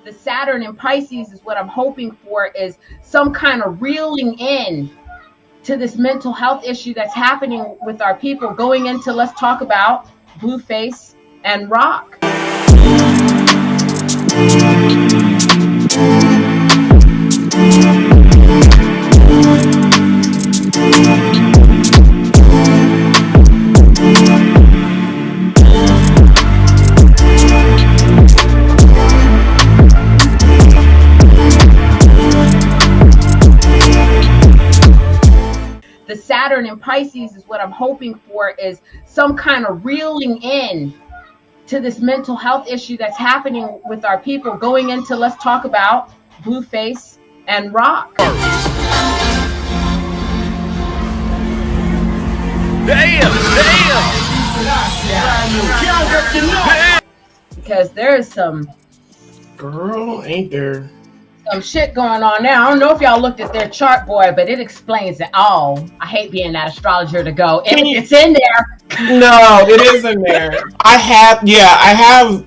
The Saturn in Pisces is what I'm hoping for, is some kind of reeling in to this mental health issue that's happening with our people, going into, let's talk about Blueface and Rock. The Saturn in Pisces is what I'm hoping for, is some kind of reeling in to this mental health issue that's happening with our people, going into, let's talk about Blueface and Rock. Damn! Because there's some girl, ain't there? Some shit going on now. I don't know if y'all looked at their chart, boy, but it explains it all. I hate being that astrologer to go. It's in there. No, it is in there. I have.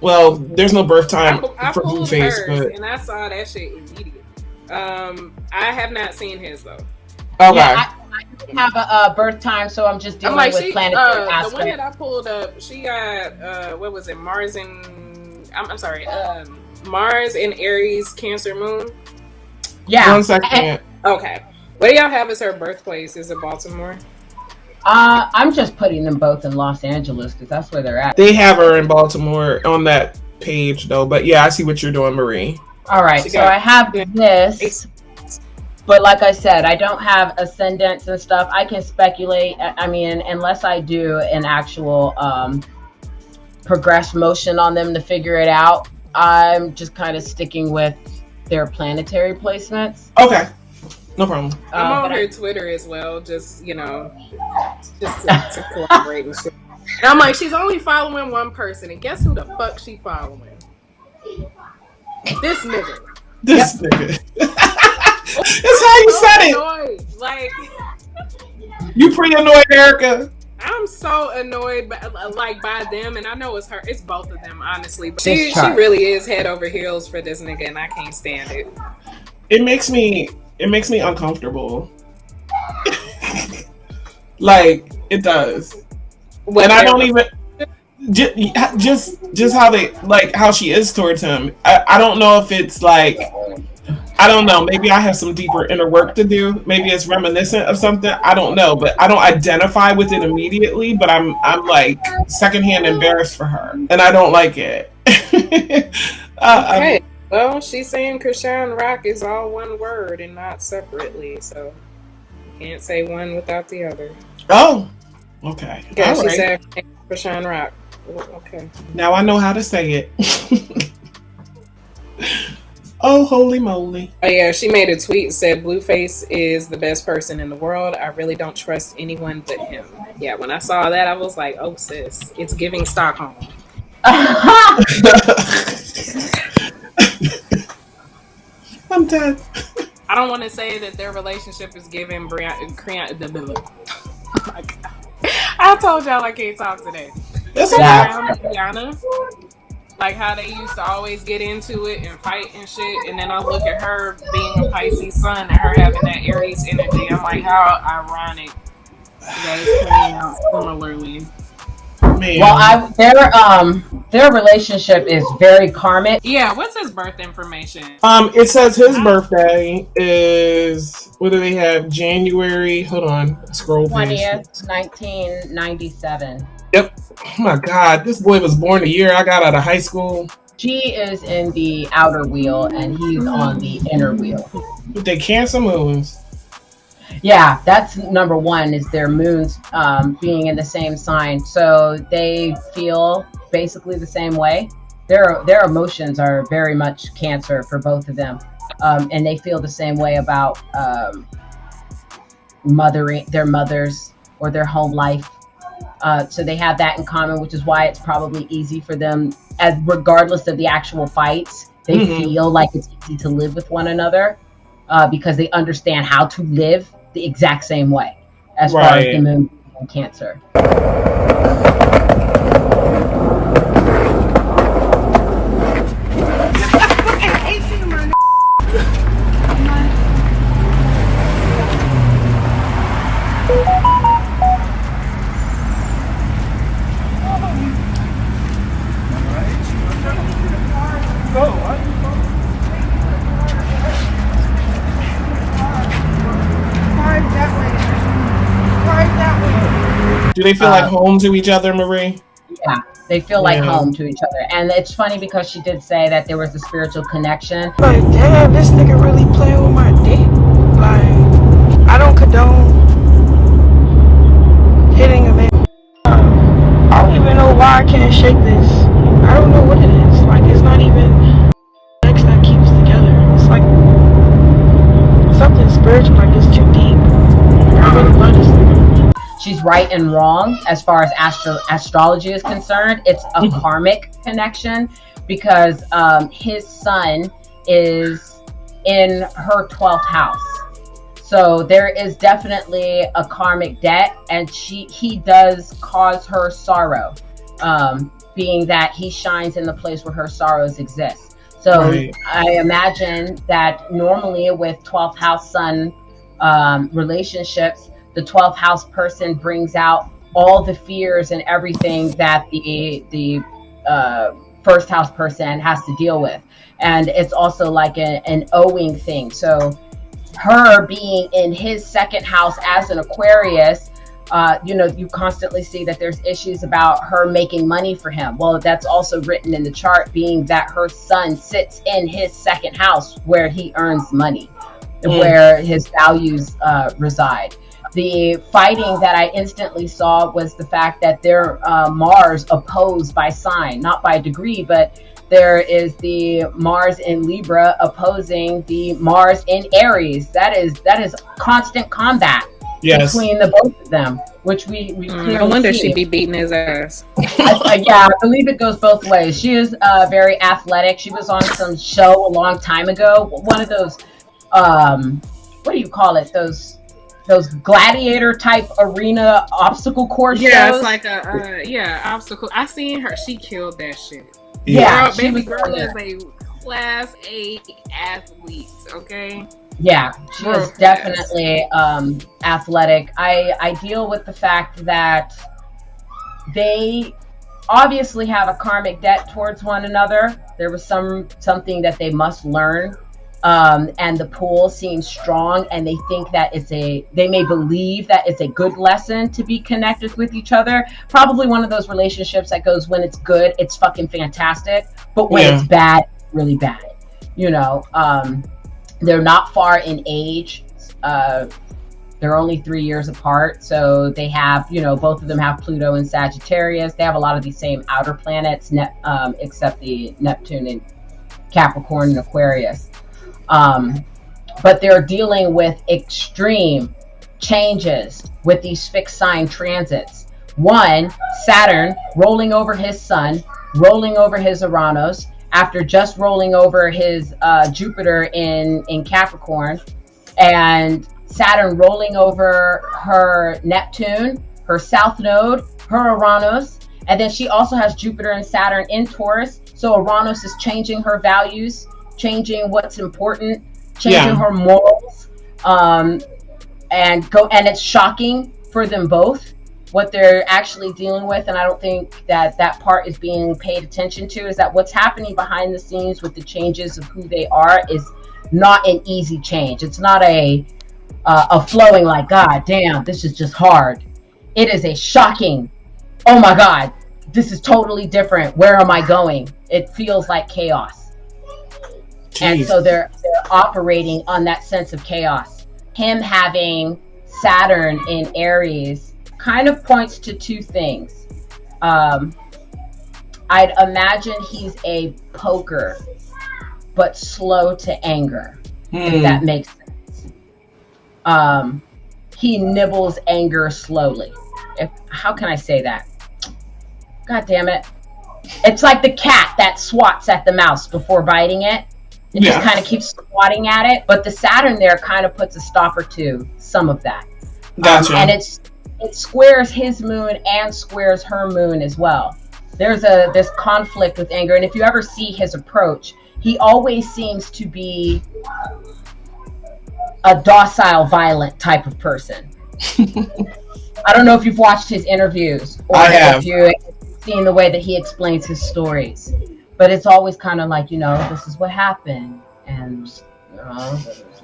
Well, there's no birth time for Blueface, but and I saw that shit immediately. I have not seen his though. Okay. Yeah, I didn't have a birth time, so I'm just dealing with planetary aspects. The one that I pulled up, she got what was it? Mars and Mars in Aries, Cancer moon. Yeah. 1 second. Okay. What do y'all have as her birthplace? Is it Baltimore? I'm just putting them both in Los Angeles because that's where they're at. They have her in Baltimore on that page though, but yeah, I see what you're doing, Marie. All right, so I have this, but like I said, I don't have ascendants and stuff. I can speculate. I mean, unless I do an actual progress motion on them to figure it out, I'm just kind of sticking with their planetary placements. Okay, no problem. I'm on her Twitter as well, just to collaborate and shit. And I'm like, she's only following one person, and guess who the fuck she following? This nigga. This nigga. That's how you said it. Like, you pretty annoyed, Urka. I'm so annoyed by them, and I know it's her. It's both of them, honestly. But she really is head over heels for this nigga, and I can't stand it. It makes me uncomfortable. Like it does. And I don't even just how they like how she is towards him. I don't know if it's like, I don't know, maybe I have some deeper inner work to do. Maybe it's reminiscent of something. I don't know, but I don't identify with it immediately, but I'm like secondhand embarrassed for her, and I don't like it. Okay. Well, she's saying ChriseanRock is all one word and not separately, so you can't say one without the other. Oh, okay. Yeah, all she right. said ChriseanRock. Okay. Now I know how to say it. Oh, holy moly. Oh, yeah, she made a tweet and said, Blueface is the best person in the world. I really don't trust anyone but him. Yeah, when I saw that, I was like, oh, sis, it's giving Stockholm. I'm dead. I don't want to say that their relationship is giving I told y'all I can't talk today. That's Brianna, like how they used to always get into it and fight and shit, and then I look at her being a Pisces sun and her having that Aries energy. I'm like, how ironic that is playing out similarly. Man. Well, their relationship is very karmic. Yeah, what's his birth information? It says his birthday is, what do they have? January. Hold on, scroll 20th, 1997. Yep. Oh my God, this boy was born the year I got out of high school. She is in the outer wheel and he's on the inner wheel. They Cancer moons. Yeah, that's number one, is their moons being in the same sign. So they feel basically the same way. Their emotions are very much Cancer for both of them. And they feel the same way about mothering their mothers or their home life. So they have that in common, which is why it's probably easy for them, as regardless of the actual fights, they feel like it's easy to live with one another because they understand how to live the exact same way as far as the moon and Cancer. Do they feel like home to each other, Marie? Yeah, they feel like home to each other. And it's funny because she did say that there was a spiritual connection. Like, damn, this nigga really playing with my dick. Like, I don't condone hitting a man. I don't even know why I can't shake this. I don't know what it is. Like, it's not even sex that keeps together. It's like something spiritual, like it's too deep. I really love this nigga. She's right and wrong as far as astrology is concerned. It's a karmic connection because his sun is in her 12th house. So there is definitely a karmic debt, and he does cause her sorrow, being that he shines in the place where her sorrows exist. So I imagine that normally with 12th house sun relationships, the 12th house person brings out all the fears and everything that the first house person has to deal with. And it's also like an owing thing. So her being in his second house as an Aquarius, you constantly see that there's issues about her making money for him. Well, that's also written in the chart, being that her sun sits in his second house where he earns money, where his values reside. The fighting that I instantly saw was the fact that their Mars opposed by sign, not by degree, but there is the Mars in Libra opposing the Mars in Aries. That is constant combat between the both of them, which we clearly no wonder see. she'd be beating his ass. I believe it goes both ways. She is very athletic. She was on some show a long time ago. One of those, what do you call it? Those gladiator type arena obstacle course shows. Yeah, it's like a obstacle. I seen her. She killed that shit. Yeah, baby girl is a class A athlete. Okay. Yeah, she was definitely athletic. I deal with the fact that they obviously have a karmic debt towards one another. There was something that they must learn. And the pool seems strong, and they think that they may believe that it's a good lesson to be connected with each other. Probably one of those relationships that goes, when it's good, it's fucking fantastic, but when it's bad, really bad. They're not far in age. They're only 3 years apart, so they have, both of them have Pluto and Sagittarius. They have a lot of the same outer planets, except the Neptune and Capricorn and Aquarius. But they're dealing with extreme changes with these fixed sign transits. One, Saturn rolling over his sun, rolling over his Uranus, after just rolling over his Jupiter in Capricorn, and Saturn rolling over her Neptune, her South Node, her Uranus, and then she also has Jupiter and Saturn in Taurus. So Uranus is changing her values, changing what's important, changing her morals, and it's shocking for them both what they're actually dealing with. And I don't think that part is being paid attention to, is that what's happening behind the scenes with the changes of who they are is not an easy change. It's not a flowing like, God damn, this is just hard. It is a shocking, oh my God, this is totally different. Where am I going? It feels like chaos. Jeez. And so they're operating on that sense of chaos. Him having Saturn in Aries kind of points to two things. I'd imagine he's a poker, but slow to anger, if that makes sense. He nibbles anger slowly. How can I say that? God damn it. It's like the cat that swats at the mouse before biting it. It just kind of keeps swatting at it. But the Saturn there kind of puts a stopper to some of that. Gotcha. And it squares his moon and squares her moon as well. There's this conflict with anger. And if you ever see his approach, he always seems to be a docile, violent type of person. I don't know if you've watched his interviews or if you've seen the way that he explains his stories, but it's always kind of like, this is what happened, and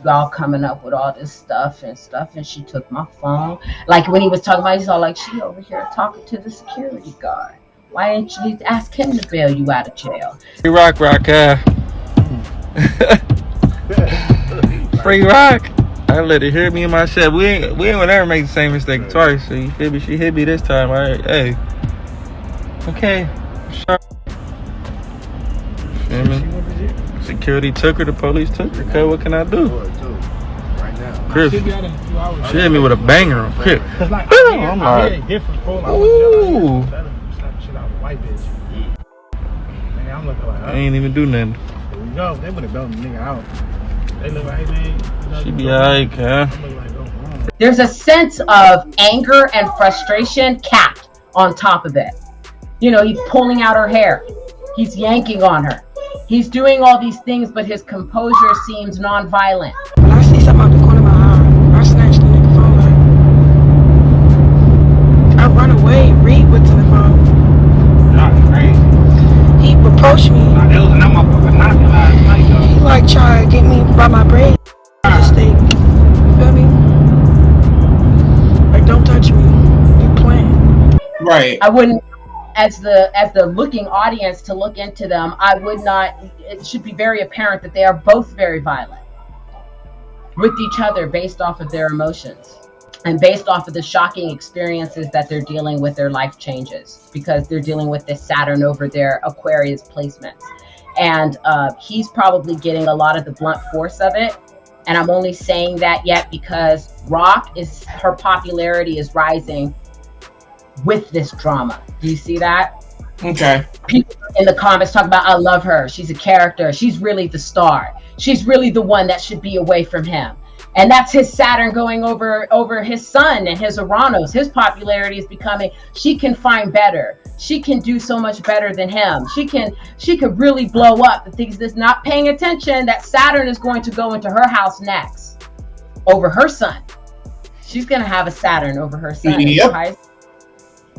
Y'all coming up with all this stuff, and she took my phone. Like when he was talking about, he's all like, she over here talking to the security guard. Why didn't you ask him to bail you out of jail? Free rock. Free rock. I let her hear me in my shit. We ain't gonna ever make the same mistake twice. So you feel me? She hit me this time. All right, hey. Okay. Sure. Feel me? Security took her. The police took her. Okay, what can I do? Chris, she hit me with a banger. Chris. I'm like, ooh. I ain't even do nothing. There we go. They would have bailed the nigga out. They look like, hey man. She be alright, huh? There's a sense of anger and frustration capped on top of it. You know, he's pulling out her hair. He's yanking on her. He's doing all these things, but his composure seems non-violent. When I see something out the corner of my eye, I snatch the nigga phone back. I run away, read what's in the phone. That's crazy. He approached me. He like try to get me by my braid. Just stay. You feel me? Like, don't touch me. You playing. Right. I wouldn't, as the looking audience, to look into them, I would not. It should be very apparent that they are both very violent with each other based off of their emotions and based off of the shocking experiences that they're dealing with, their life changes, because they're dealing with this Saturn over their Aquarius placements. And he's probably getting a lot of the blunt force of it. And I'm only saying that yet because her popularity is rising with this drama. Do you see that? Okay. People in the comments talk about, I love her. She's a character. She's really the star. She's really the one that should be away from him. And that's his Saturn going over his sun and his Uranus. His popularity is becoming, she can find better. She can do so much better than him. She could really blow up. The things that's not paying attention, that Saturn is going to go into her house next over her sun. She's going to have a Saturn over her sun. Yep.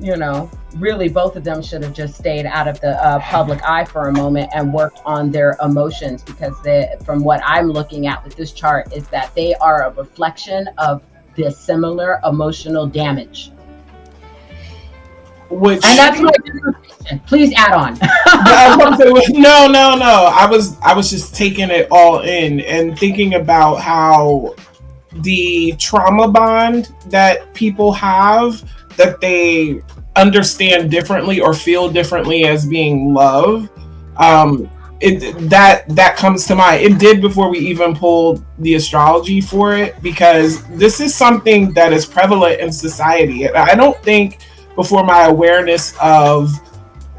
You know, really both of them should have just stayed out of the public eye for a moment and worked on their emotions, because from what I'm looking at with this chart is that they are a reflection of the similar emotional damage. And that's my dissertation. Please add on. No. I was just taking it all in and thinking about how the trauma bond that people have, that they understand differently or feel differently as being love, that comes to mind. It did before we even pulled the astrology for it, because this is something that is prevalent in society. And I don't think before my awareness of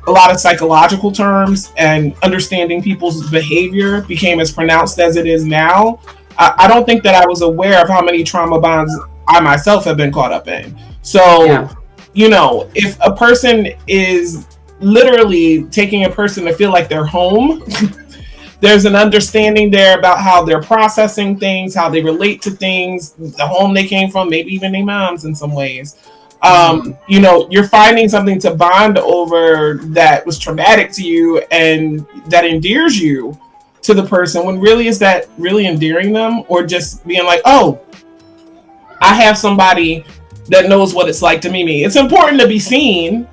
a lot of psychological terms and understanding people's behavior became as pronounced as it is now, I don't think that I was aware of how many trauma bonds I myself have been caught up in. So, yeah. You know, if a person is literally taking a person to feel like they're home, there's an understanding there about how they're processing things, how they relate to things, the home they came from, maybe even their moms in some ways. You know, you're finding something to bond over that was traumatic to you and that endears you to the person, when really is that really endearing them, or just being like, oh, I have somebody that knows what it's like to meet me. It's important to be seen,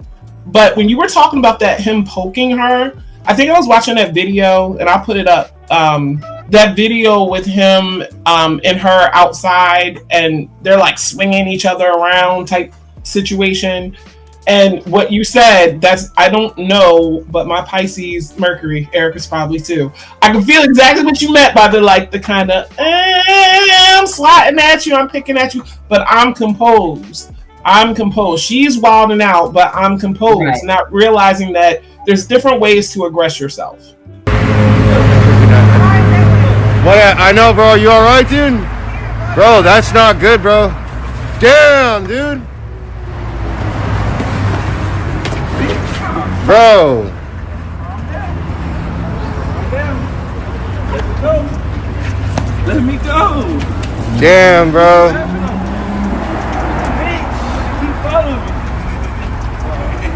but when you were talking about that, him poking her, I think I was watching that video, and I'll put it up, that video with him and her outside, and they're like swinging each other around type situation. And what you said, I don't know, but my Pisces Mercury, Erica's probably too, I can feel exactly what you meant by the kind of, I'm swatting at you, I'm picking at you, but I'm composed. She's wilding out, but I'm composed, right. Not realizing that there's different ways to aggress yourself. What? I know, bro. You all right, dude? Bro, that's not good, bro. Damn, dude. Bro. Let me go. Damn, bro.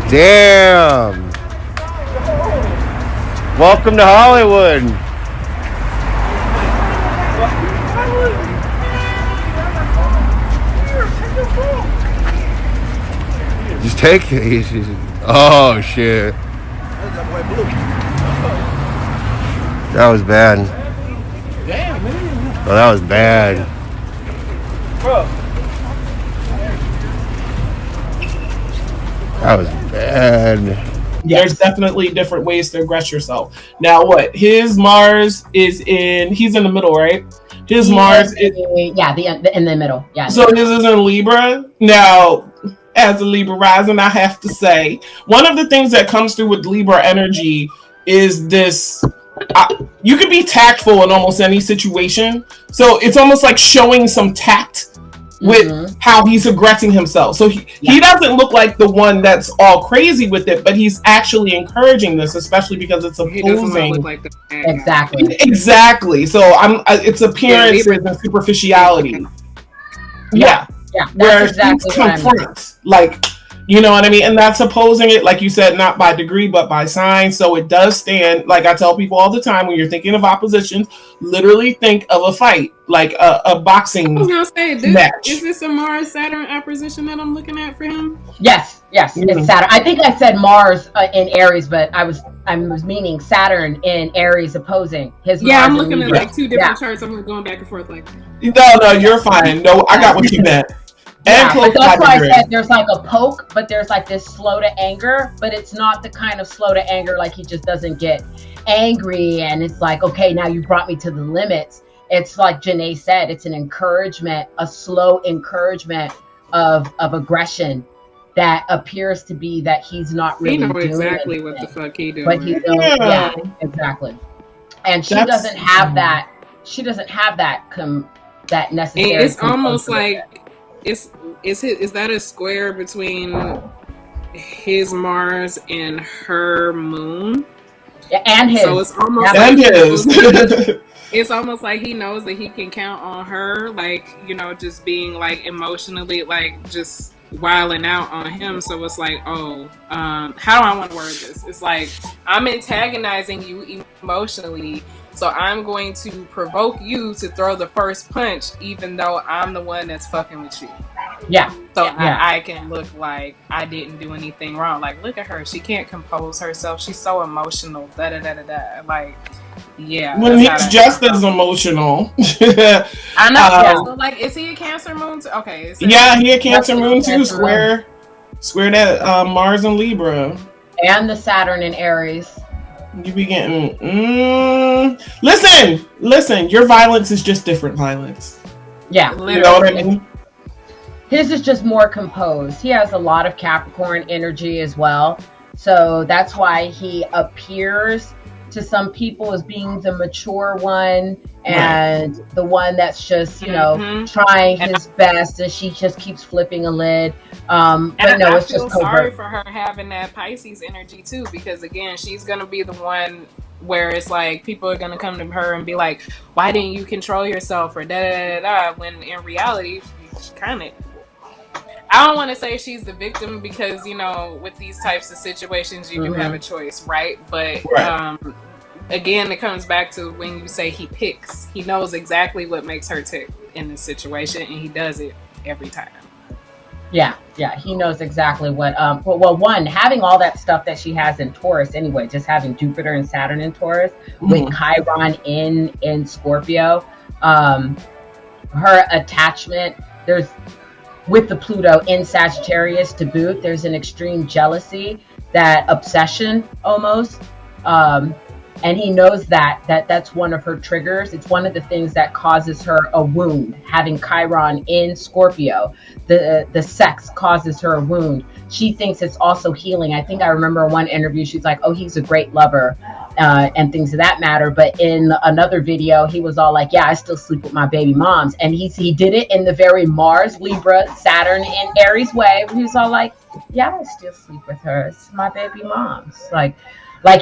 Damn. Welcome to Hollywood. Just take it. Oh shit. That was bad. Damn, man. Oh, that was bad. Bro. That was bad. There's definitely different ways to express yourself. Now, what? His Mars is he's in the middle, right? His Mars is... Yeah, in the middle. Yeah. So his is in Libra. Now, as a Libra rising, I have to say, one of the things that comes through with Libra energy is this... you can be tactful in almost any situation. So it's almost like showing some tact with how he's aggressing himself. So he doesn't look like the one that's all crazy with it, but he's actually encouraging this, especially because it's opposing. He doesn't look like the Exactly. So it's appearances and superficiality. Yeah. Where exactly things confront, like, you know what I mean? And that's opposing it, like you said, not by degree, but by sign. So it does stand, like I tell people all the time, when you're thinking of oppositions, literally think of a fight, like a boxing match. Is this a Mars Saturn opposition that I'm looking at for him? Yes, it's Saturn. I think I said Mars in Aries, but I was meaning Saturn in Aries opposing his Mars. Yeah, I'm looking at like two different charts. I'm like going back and forth like. No, you're fine. No, I got what you meant. Yeah, but that's why I said there's like a poke, but there's like this slow to anger, but it's not the kind of slow to anger like he just doesn't get angry and it's like, okay, now you brought me to the limits. It's like Janét said, it's an encouragement, a slow encouragement of aggression that appears to be that he's not really doing exactly anything, what the fuck he doing. but he knows, yeah, exactly. And she doesn't have that. She doesn't have that that necessary. And it's almost like. Is that a square between his Mars and her moon? Yeah, and his. So it's almost it's almost like he knows that he can count on her, like, you know, just being like emotionally, like just wilding out on him. So it's like, how do I want to word this? It's like, I'm antagonizing you emotionally, so I'm going to provoke you to throw the first punch, even though I'm the one that's fucking with you. Yeah. So I can look like I didn't do anything wrong. Like, look at her. She can't compose herself. She's so emotional. Like, yeah. When he's just as emotional. I know. So, like, is he a Cancer moon? Okay. Yeah, he a Cancer moon too. Square that Mars and Libra. And the Saturn in Aries. You be getting listen, your violence is just different violence. Yeah. You know what I mean? His is just more composed. He has a lot of Capricorn energy as well. So that's why he appears to some people as being the mature one and the one that's just, you know, trying his best, and she just keeps flipping a lid. But no, it's just covert. Sorry for her having that Pisces energy too, because again, she's gonna be the one where it's like people are gonna come to her and be like, "Why didn't you control yourself?" or da da da da. When in reality, she's kind of. I don't want to say she's the victim because, you know, with these types of situations, you do have a choice, right? But again, it comes back to when you say he picks. He knows exactly what makes her tick in this situation, and he does it every time. Yeah, he knows exactly what. Well, one, having all that stuff that she has in Taurus anyway, just having Jupiter and Saturn in Taurus with Chiron in Scorpio, her attachment, there's. With the Pluto in Sagittarius to boot, there's an extreme jealousy, that obsession almost. And he knows that's one of her triggers. It's one of the things that causes her a wound. Having Chiron in Scorpio, the sex causes her a wound. She thinks it's also healing. I think I remember one interview, she's like, oh, he's a great lover, and things of that matter. But in another video, he was all like, yeah, I still sleep with my baby moms. And he did it in the very Mars, Libra, Saturn, and Aries way. He was all like, yeah, I still sleep with her. It's my baby moms. Like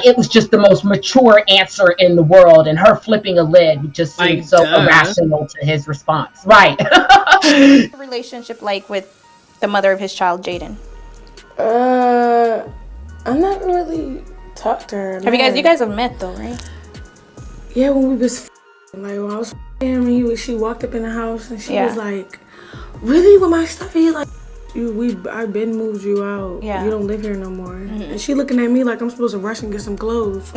it was just the most mature answer in the world, and her flipping a lid just seemed so irrational to his response. Right. Relationship like with the mother of his child, Jaden? I'm not really talked to her. Have you guys have met though, right? Yeah, when we was Like when I was him, she walked up in the house and she was like, "Really with my stuff?" He's like, I've been moved you out. Yeah. You don't live here no more. And she looking at me like I'm supposed to rush and get some clothes.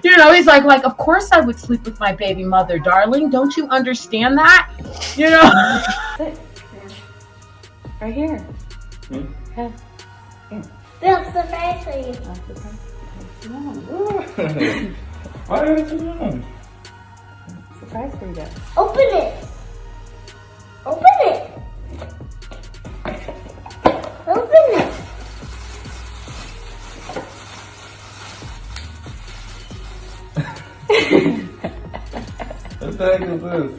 You know, he's like, of course I would sleep with my baby mother, darling. Don't you understand that? You know? Right here. Yeah. Build surprise for you. Why are you doing? Surprise for you guys. Open it. Open it. Open it. What the heck is this?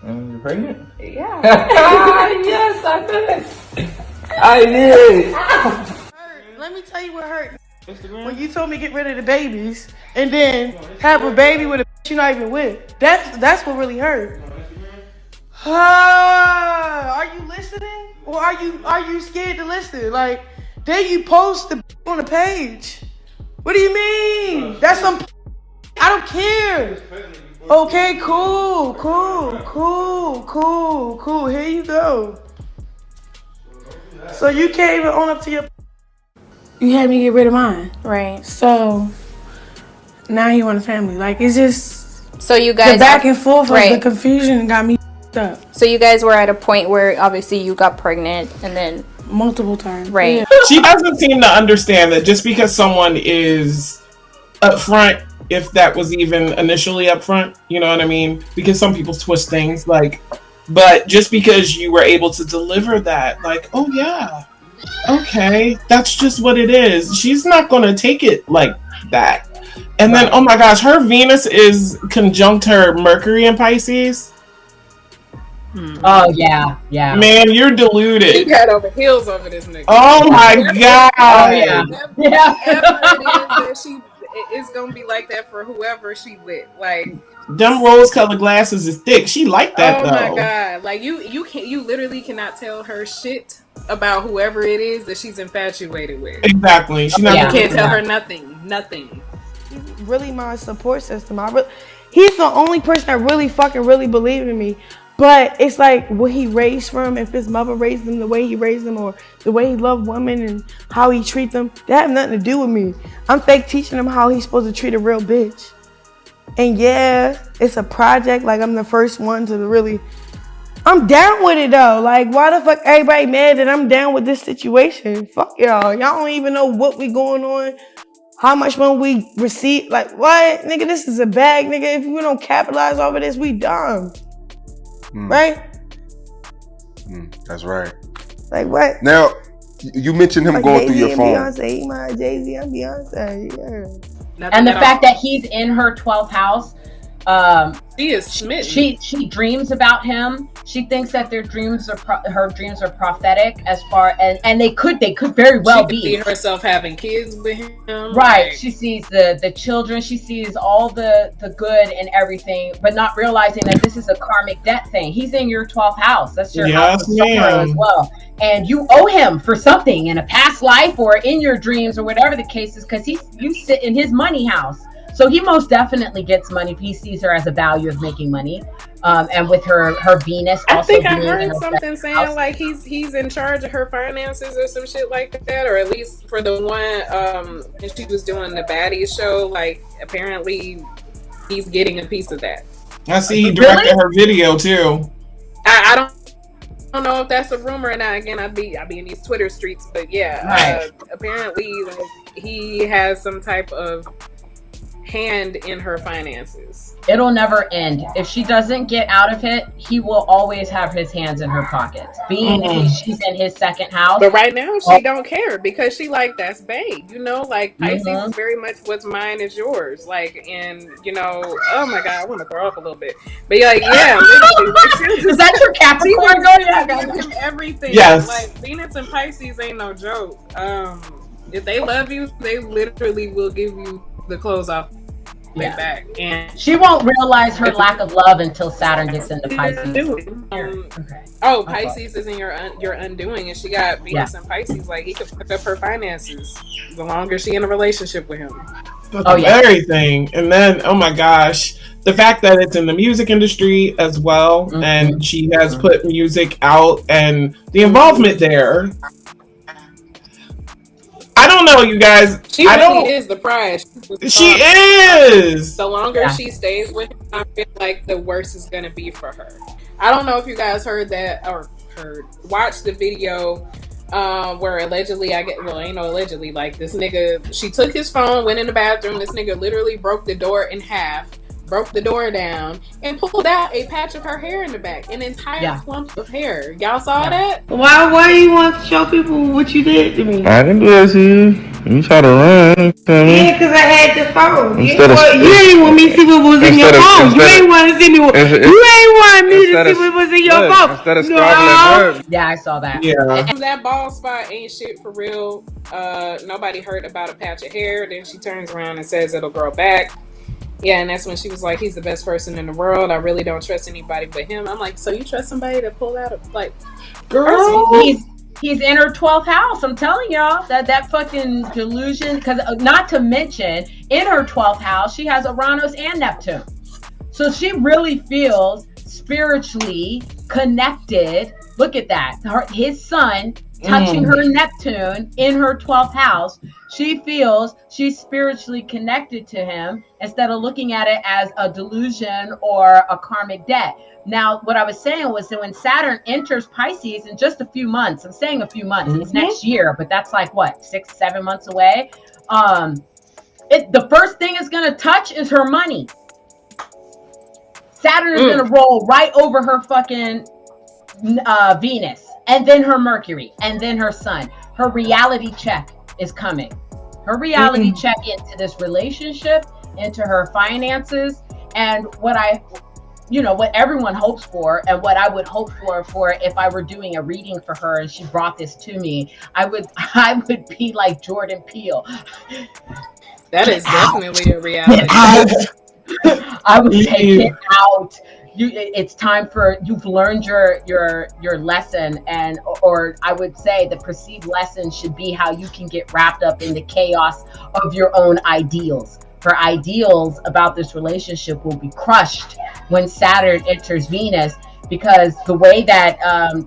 You're pregnant? Yeah. Yes, I did it. I did. Let me tell you what hurt. Instagram? When you told me get rid of the babies and then have a baby with a bitch you're not even with. That's what really hurt. Are you listening? Or are you scared to listen? Like, then you post the on the page. What do you mean? That's some I don't care. Okay, cool. Here you go. So you can't even own up to your. You had me get rid of mine. Right. So now you want a family. Like, it's just. So you guys. The back and forth of the confusion got me up. So you guys were at a point where obviously you got pregnant and then. Multiple times. Right. Yeah. She doesn't seem to understand that just because someone is upfront, if that was even initially upfront, you know what I mean? Because some people twist things, like, but just because you were able to deliver that, like, oh yeah, okay, that's just what it is. She's not going to take it like that. And then, oh my gosh, her Venus is conjunct her Mercury in Pisces. Oh yeah. Man, you're deluded. She got over heels over this nigga. Oh my god. Oh yeah. It's gonna be like that for whoever she with. Like, them rose-colored glasses is thick. She like that though. Oh my god! Like you literally cannot tell her shit about whoever it is that she's infatuated with. Exactly. You can't tell her nothing. He's really my support system. He's the only person that really believed in me. But it's like what he raised from, if his mother raised him the way he raised him, or the way he loved women and how he treat them, that have nothing to do with me. I'm fake teaching him how he's supposed to treat a real bitch. And yeah, it's a project. Like, I'm the first one to really, I'm down with it though. Like, why the fuck everybody mad that I'm down with this situation? Fuck y'all. Y'all don't even know what we going on, how much money we receive. Like, what? Nigga, this is a bag, nigga. If we don't capitalize over this, we dumb. Right? That's right. Like what? Now, you mentioned him like going through your phone. Beyonce, he my Jay-Z, I'm Beyonce. Yeah. And the fact that he's in her 12th house, she is smitten. She dreams about him. She thinks that her dreams are prophetic, as far and they could very well be. She see herself having kids with him. Right. Like, she sees the children. She sees all the good and everything, but not realizing that this is a karmic debt thing. He's in your 12th house. That's your house of suffering as well. And you owe him for something in a past life or in your dreams or whatever the case is, because you sit in his money house. So he most definitely gets money. He sees her as a value of making money. And with her Venus also. I think I heard something saying like he's in charge of her finances or some shit like that, or at least for the one when she was doing the Baddies show, like apparently he's getting a piece of that. I see he directed her video too. I don't know if that's a rumor or not. Again, I'd be in these Twitter streets, but yeah, apparently like, he has some type of hand in her finances. It'll never end. If she doesn't get out of it, he will always have his hands in her pockets. Being she's in his second house. But right now she don't care because she like, that's babe. You know, like Pisces is very much what's mine is yours. Like, and you know, oh my god, I want to throw up a little bit. But like, yeah, literally, like, is that your Capricorn going? Everything. Yes. Like Venus and Pisces ain't no joke. If they love you, they literally will give you the clothes off it back. And she won't realize her lack of love until Saturn gets into Pisces. Oh, Pisces is in your undoing, and she got Venus and Pisces. Like, he could fuck up her finances the longer she in a relationship with him. Everything. And then, oh my gosh, the fact that it's in the music industry as well, and she has put music out, and the involvement there. I don't know, you guys. She really is the prize. She is. The longer she stays with him, I feel like the worse it's gonna be for her. I don't know if you guys heard that or watched the video where allegedly, ain't no allegedly, like this nigga, she took his phone, went in the bathroom, this nigga literally broke the door in half, broke the door down, and pulled out a patch of her hair in the back, an entire clump of hair. Y'all saw that? Why you want to show people what you did to me? I didn't do that to you. You try to run. Yeah, because I had the phone. You ain't want me to see what was in your phone. You ain't want to see me. You ain't want me to see what was in your phone. Instead of scrabbling. Yeah, I saw that. Yeah. That bald spot ain't shit for real. Nobody heard about a patch of hair. Then she turns around and says it'll grow back. Yeah, and that's when she was like, he's the best person in the world. I really don't trust anybody but him. I'm like, so you trust somebody to pull out girl? He's in her 12th house. I'm telling y'all that fucking delusion. Because not to mention, in her 12th house, she has Uranus and Neptune. So she really feels spiritually connected. Look at that. His sun touching her Neptune in her 12th house. She feels she's spiritually connected to him instead of looking at it as a delusion or a karmic debt. Now, what I was saying was that when Saturn enters Pisces in just a few months, I'm saying a few months, it's next year, but that's like what, 6-7 months away. The first thing it's going to touch is her money. Saturn is going to roll right over her fucking Venus, and then her Mercury, and then her Sun. Her reality check is coming. Her reality check into this relationship, into her finances, and what everyone hopes for, and what I would hope for if I were doing a reading for her and she brought this to me, I would be like Jordan Peele. That is definitely a reality. I would take it out. It's time for, you've learned your lesson, or I would say the perceived lesson should be how you can get wrapped up in the chaos of your own ideals. Her ideals about this relationship will be crushed when Saturn enters Venus, because the way that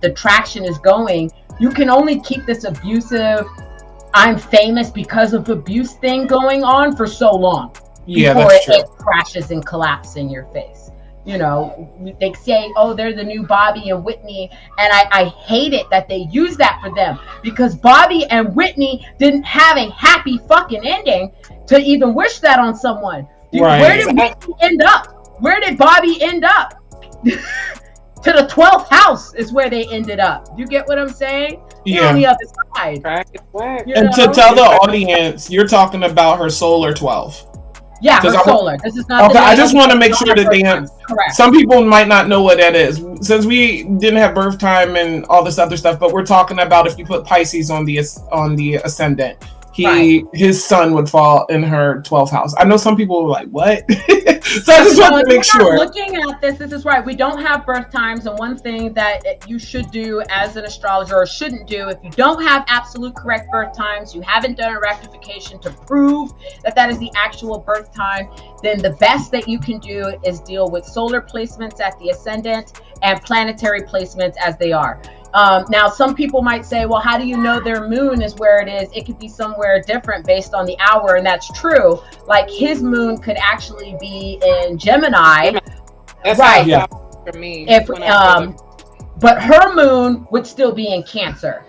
the traction is going, you can only keep this abusive, I'm famous because of abuse thing going on for so long before it crashes and collapses in your face. You know, they say, oh, they're the new Bobby and Whitney. And I hate it that they use that for them, because Bobby and Whitney didn't have a happy fucking ending to even wish that on someone. Where did Whitney end up? Where did Bobby end up? To the 12th house is where they ended up. You get what I'm saying? You're on the other side. And to tell the audience, you're talking about her solar 12. Yeah, her solar. This is not. Okay, I just want to make sure that some people might not know what that is, since we didn't have birth time and all this other stuff. But we're talking about if you put Pisces on the ascendant, his sun would fall in her 12th house. I know some people were like, "What?" So I just want to make sure. Looking at this is right. We don't have birth times, and one thing that you should do as an astrologer, or shouldn't do, if you don't have absolute correct birth times, you haven't done a rectification to prove that is the actual birth time, then the best that you can do is deal with solar placements at the ascendant and planetary placements as they are. Now, some people might say, well, how do you know their moon is where it is? It could be somewhere different based on the hour, and that's true. Like, his moon could actually be in Gemini. That's right. For me. But her moon would still be in Cancer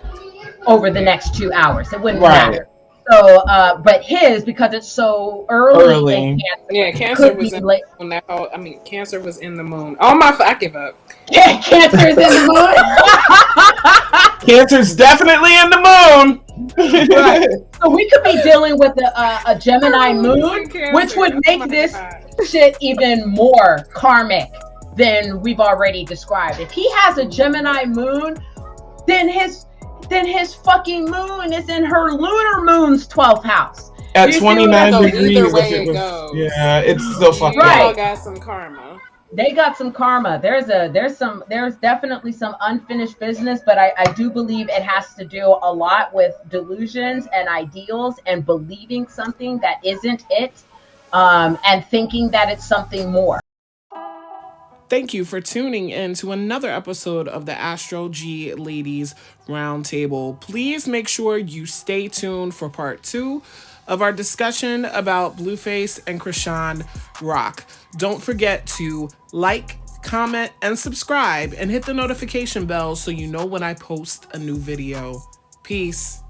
over the next 2 hours. It wouldn't matter. So, but his, because it's so early in Cancer. Yeah, Cancer was in the moon now. I mean, Cancer was in the moon. Oh my, I give up. Yeah, Cancer is in the moon. Cancer's definitely in the moon. Right. So we could be dealing with a Gemini moon, which would make this shit even more karmic than we've already described. If he has a Gemini moon, then his fucking moon is in her lunar moon's 12th house. at Do you see what 29 So degrees, either if way it it was, goes, yeah, it's still fucked you all up. Right. got some karma. They got some karma. There's definitely some unfinished business, but I do believe it has to do a lot with delusions and ideals and believing something that isn't it, and thinking that it's something more. Thank you for tuning in to another episode of the Astro G Ladies Roundtable. Please make sure you stay tuned for part 2 of our discussion about Blueface and ChriseanRock. Don't forget to like, comment, and subscribe, and hit the notification bell so you know when I post a new video. Peace.